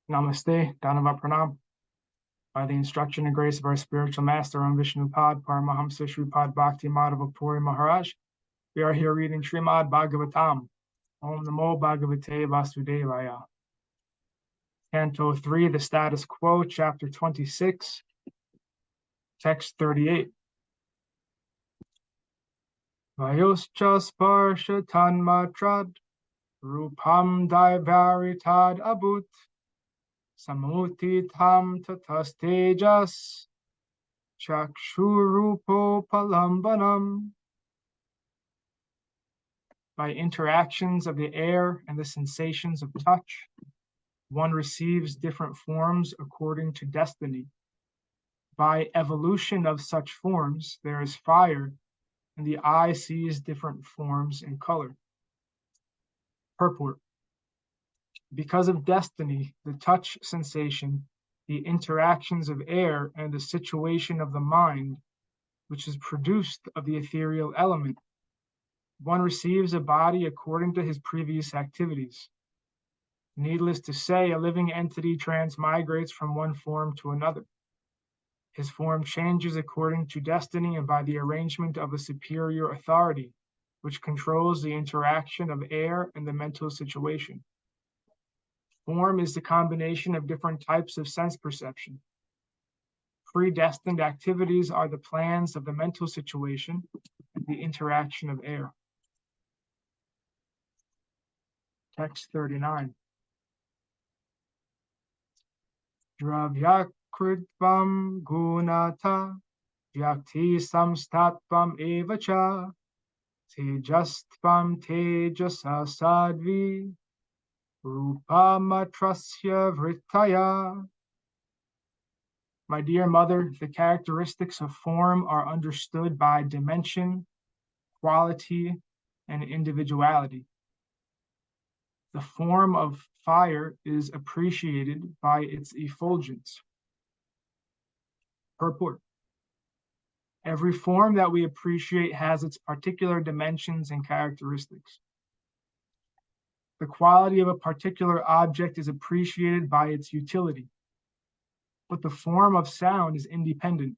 Namaste, Dhanava Pranam. By the instruction and grace of our spiritual master, Ram Vishnupad, Paramahamsa Shripad Bhakti Madhava Puri Maharaj, we are here reading Srimad Bhagavatam. Om Namo Bhagavate Vasudevaya. Canto 3, the Status Quo, Chapter 26, Text 38. Vayoscha sparsha tanmatrad, rupam daivaritad abut, samutitam tatastejas, chakshurupo palambanam. By interactions of the air and the sensations of touch, one receives different forms according to destiny. By evolution of such forms, there is fire, and the eye sees different forms and color. Purport. Because of destiny, the touch sensation, the interactions of air, and the situation of the mind, which is produced of the ethereal element, one receives a body according to his previous activities. Needless to say, a living entity transmigrates from one form to another. His form changes according to destiny and by the arrangement of a superior authority, which controls the interaction of air and the mental situation. Form is the combination of different types of sense perception. Predestined activities are the plans of the mental situation and the interaction of air. Text 39. Dravyakritvam gunata vyakti samstatvam evacha tejastvam tejasa sadvi rupamatrasya vritaya. My dear mother, the characteristics of form are understood by dimension, quality, and individuality. The form of fire is appreciated by its effulgence. Purport. Every form that we appreciate has its particular dimensions and characteristics. The quality of a particular object is appreciated by its utility, but the form of sound is independent.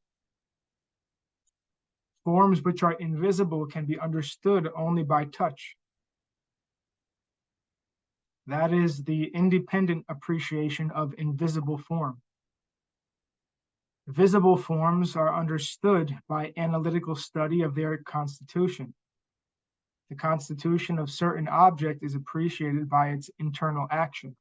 Forms which are invisible can be understood only by touch. That is the independent appreciation of invisible form. Visible forms are understood by analytical study of their constitution. The constitution of certain object is appreciated by its internal action.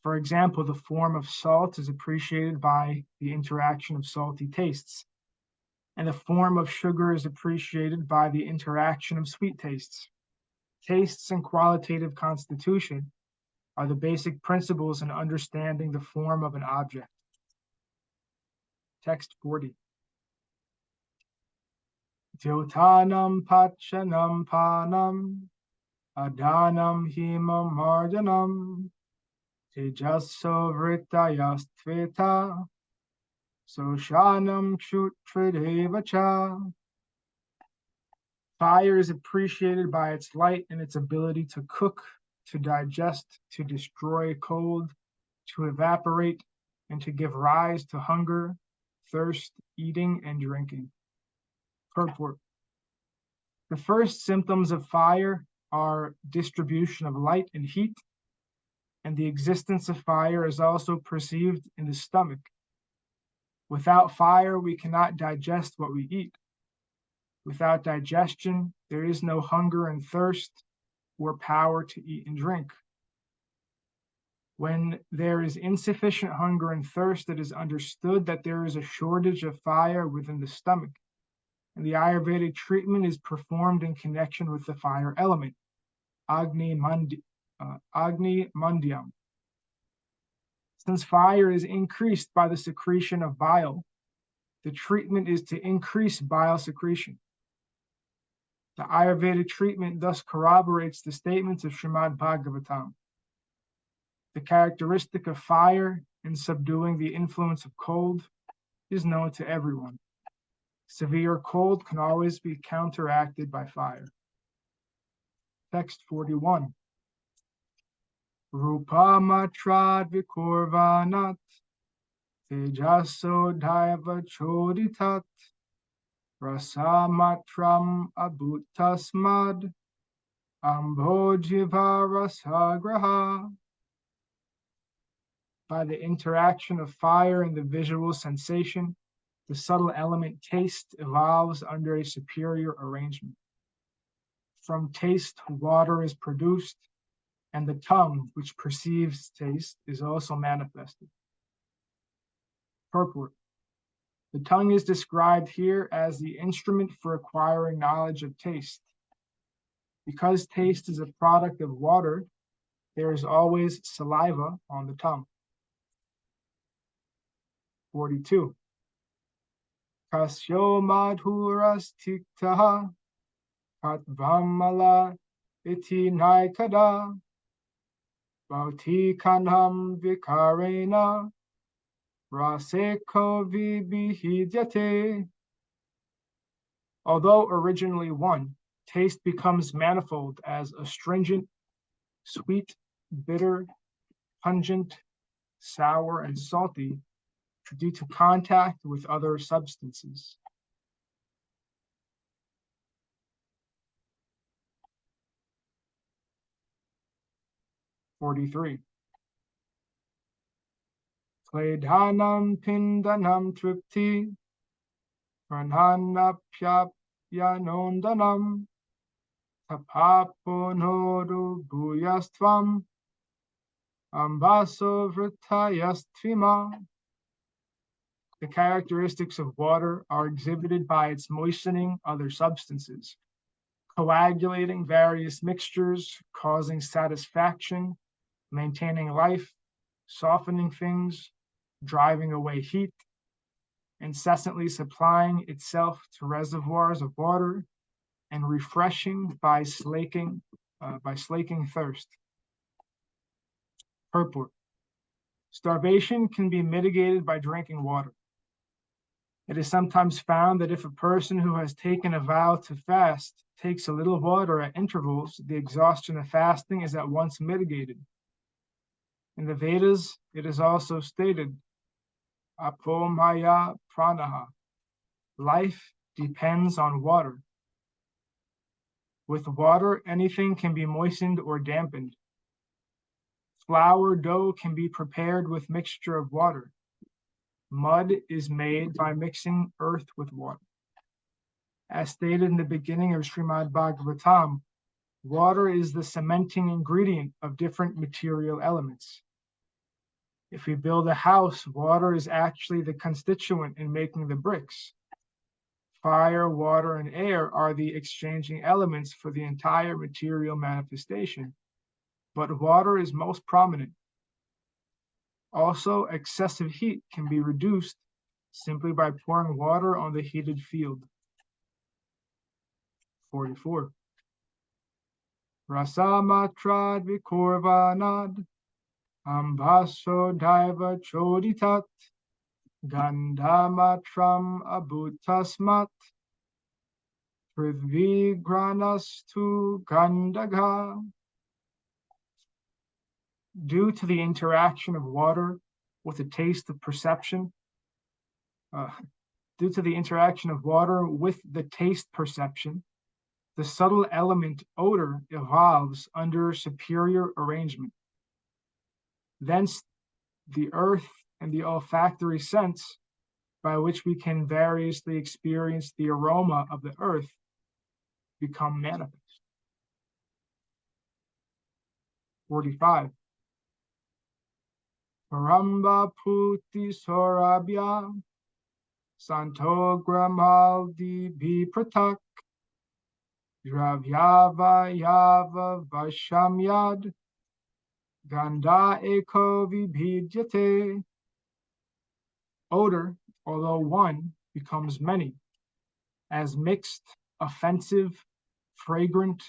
For example, the form of salt is appreciated by the interaction of salty tastes, and the form of sugar is appreciated by the interaction of sweet tastes. Tastes and qualitative constitution are the basic principles in understanding the form of an object. Text 40. Jyotanam pachanam panam adanam himam marjanam tejaso vritayastveta soshanam kshutridevacha. Fire is appreciated by its light and its ability to cook, to digest, to destroy cold, to evaporate, and to give rise to hunger, thirst, eating, and drinking. Purport. The first symptoms of fire are distribution of light and heat, and the existence of fire is also perceived in the stomach. Without fire, we cannot digest what we eat. Without digestion, there is no hunger and thirst or power to eat and drink. When there is insufficient hunger and thirst, it is understood that there is a shortage of fire within the stomach, and the Ayurvedic treatment is performed in connection with the fire element, Agni Mandyam. Since fire is increased by the secretion of bile, the treatment is to increase bile secretion. The Ayurvedic treatment thus corroborates the statements of Srimad Bhagavatam. The characteristic of fire in subduing the influence of cold is known to everyone. Severe cold can always be counteracted by fire. Text 41. Rupa matrad vikurvanat tejaso daiva choditat rasa matram abhutasmad ambhojiva rasagraha. By the interaction of fire and the visual sensation, the subtle element taste evolves under a superior arrangement. From taste, water is produced, and the tongue, which perceives taste, is also manifested. Purport. The tongue is described here as the instrument for acquiring knowledge of taste. Because taste is a product of water, there is always saliva on the tongue. 42. Kasyo madhuras tiktaha patvamala iti naikada bhauti kanham vikarena raseko vibhidyate. Although originally one, taste becomes manifold as astringent, sweet, bitter, pungent, sour, and salty due to contact with other substances. (43) Kledhanam pindanam tripti pranhanapyapyanondanam tapaponoru bhuyastvam ambaso vritayastvima. The characteristics of water are exhibited by its moistening other substances, coagulating various mixtures, causing satisfaction, maintaining life, softening things, driving away heat, incessantly supplying itself to reservoirs of water, and refreshing by slaking thirst. Purport. Starvation can be mitigated by drinking water. It is sometimes found that if a person who has taken a vow to fast takes a little water at intervals, the exhaustion of fasting is at once mitigated. In the Vedas, it is also stated, apomaya pranaha, life depends on water. With water, anything can be moistened or dampened. Flour dough can be prepared with mixture of water. Mud is made by mixing earth with water. As stated in the beginning of Srimad Bhagavatam, water is the cementing ingredient of different material elements. If we build a house, water is actually the constituent in making the bricks. Fire, water, and air are the exchanging elements for the entire material manifestation, but water is most prominent. Also, excessive heat can be reduced simply by pouring water on the heated field. 44. Rasamatrad vikurvanad ambaso daiva choditat gandhamatram abhutasmat prithvigranastu gandaga. Due to the interaction of water with the taste of perception, the subtle element odor evolves under superior arrangement. Thence, the earth and the olfactory sense, by which we can variously experience the aroma of the earth, become manifest. 45. Paramba puti sorabhya santo gramaldi bipratak dravyava yava vashamyad ganda eko vibhidyate. Odor, although one, becomes many, as mixed, offensive, fragrant,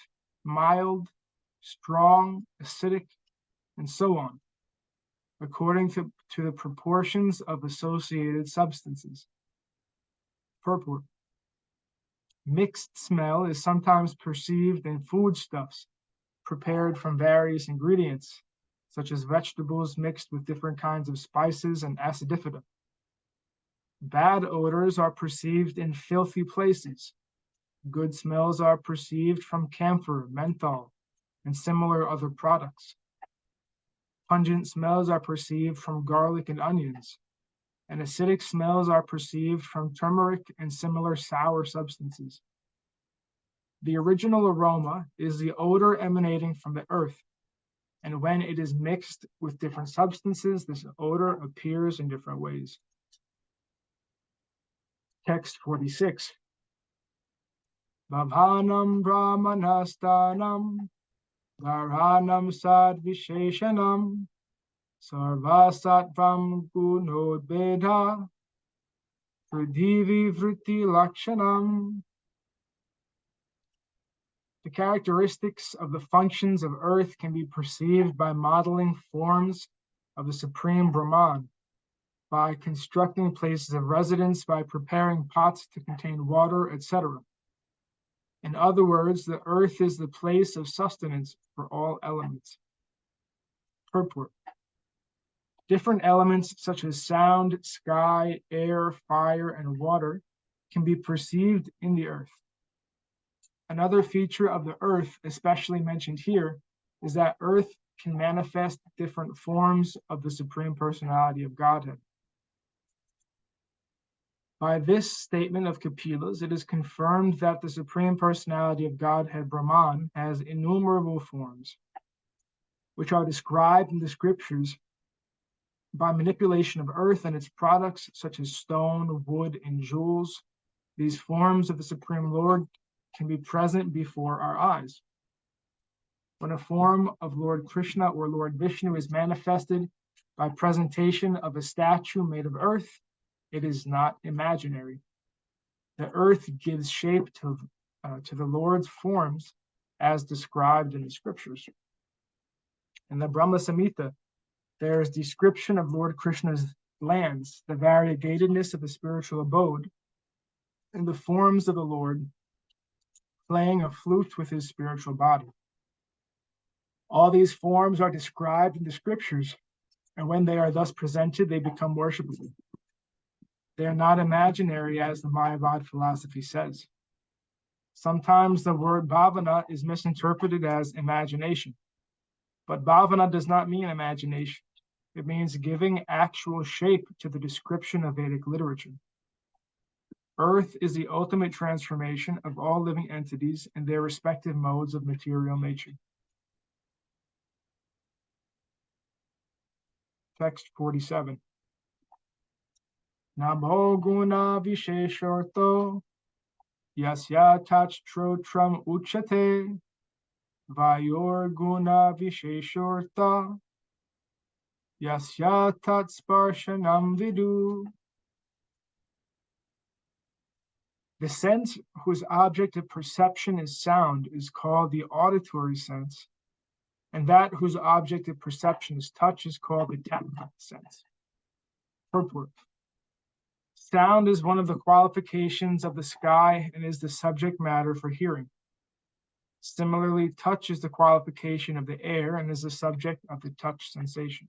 mild, strong, acidic, and so on, according to the proportions of associated substances. Purport. Mixed smell is sometimes perceived in foodstuffs prepared from various ingredients, such as vegetables mixed with different kinds of spices and acidifida. Bad odors are perceived in filthy places. Good smells are perceived from camphor, menthol, and similar other products. Pungent smells are perceived from garlic and onions, and acidic smells are perceived from turmeric and similar sour substances. The original aroma is the odor emanating from the earth, and when it is mixed with different substances, this odor appears in different ways. Text 46. Bhavanam brahmanastanam dharhanam sadvisheshanam sarvasatvam gunodbedha pradhivi vritti lakshanam. The characteristics of the functions of earth can be perceived by modeling forms of the Supreme Brahman, by constructing places of residence, by preparing pots to contain water, etc. In other words, the earth is the place of sustenance for all elements. Purport. Different elements such as sound, sky, air, fire, and water can be perceived in the earth. Another feature of the earth, especially mentioned here, is that earth can manifest different forms of the Supreme Personality of Godhead. By this statement of Kapila's, it is confirmed that the Supreme Personality of Godhead, Brahman, has innumerable forms, which are described in the scriptures by manipulation of earth and its products, such as stone, wood, and jewels. These forms of the Supreme Lord can be present before our eyes. When a form of Lord Krishna or Lord Vishnu is manifested by presentation of a statue made of earth, it is not imaginary. The earth gives shape to the Lord's forms as described in the scriptures. In the Brahma Samhita, there is description of Lord Krishna's lands, the variegatedness of the spiritual abode, and the forms of the Lord playing a flute with his spiritual body. All these forms are described in the scriptures, and when they are thus presented, they become worshipable. They are not imaginary, as the Mayavad philosophy says. Sometimes the word bhavana is misinterpreted as imagination, but bhavana does not mean imagination. It means giving actual shape to the description of Vedic literature. Earth is the ultimate transformation of all living entities in their respective modes of material nature. Text 47. Namo guna visheshorto yasya tachtrotram uchate vayor guna visheshorta yasya tatsparshanam vidu. The sense whose object of perception is sound is called the auditory sense, and that whose object of perception is touch is called the tactile sense. Purport. Sound is one of the qualifications of the sky and is the subject matter for hearing. Similarly, touch is the qualification of the air and is the subject of the touch sensation.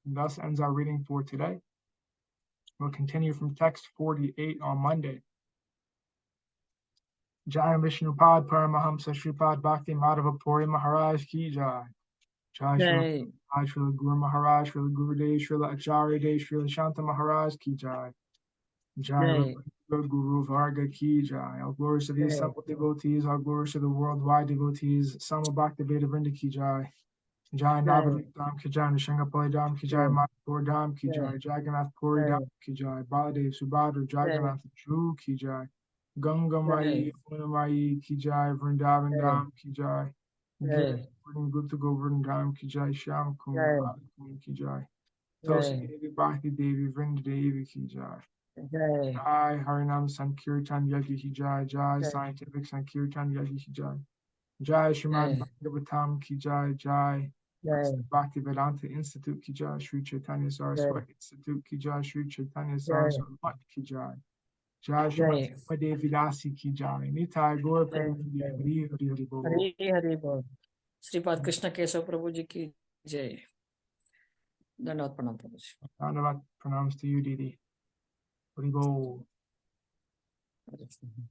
And thus ends our reading for today. We'll continue from text 48 on Monday. Jai Vishnupad Paramahamsa Shripad Bhakti Madhava Puri Maharaj Ki Jai. Jai Srila Guru Maharaj, Srila Gurudev, Srila Acharya Dev, Srila Shanta Maharaj Ki Jai. Jai Guru Varga Ki Jai. All glories to these simple devotees, all glories to the worldwide devotees. Sama Bhakti Veda Vrinda Ki Jai. Jai Navadip Dham Ki Jai, Nishangapali Dham Ki Jai, Mayapur Dham Ki Jai, Jagannath Puri Dham Ki Jai, Baladev Subhadra Jagannath Ju Ki Jai, Ganga Mai, Mai Ki Jai, Vrindavan Dham Ki Jai, Gupta Govardhan Dham Ki Jai, Shyam Kumar Ki Jai, Tulsi Devi Bhakti Devi Vrinda Devi Ki Jai. Jai Harinam Sankirtan Yagi Ki Jai, Jai Scientific Sankirtan Yagi Ki Jai, Jai Srimad Bhagavatam Ki Jai, Jai Bhakti Vedanta Institute Ki Jai, Sri Chaitanya Saraswati Institute Ki Jai, Sri Chaitanya Saraswati Ki Jai, Jai Jai. Shrimad Vilasi ki jai. Nitai Gaur Jai. Premanandi Jai. Hari Hari Hari Bol. Hari Hari बोल। श्रीपाद कृष्ण केशव प्रभु जी की जय। धन्यवाद, प्रणाम प्रभु जी। Dhanavat pranams to you, Didi. Hari Bol. Hare Krishna.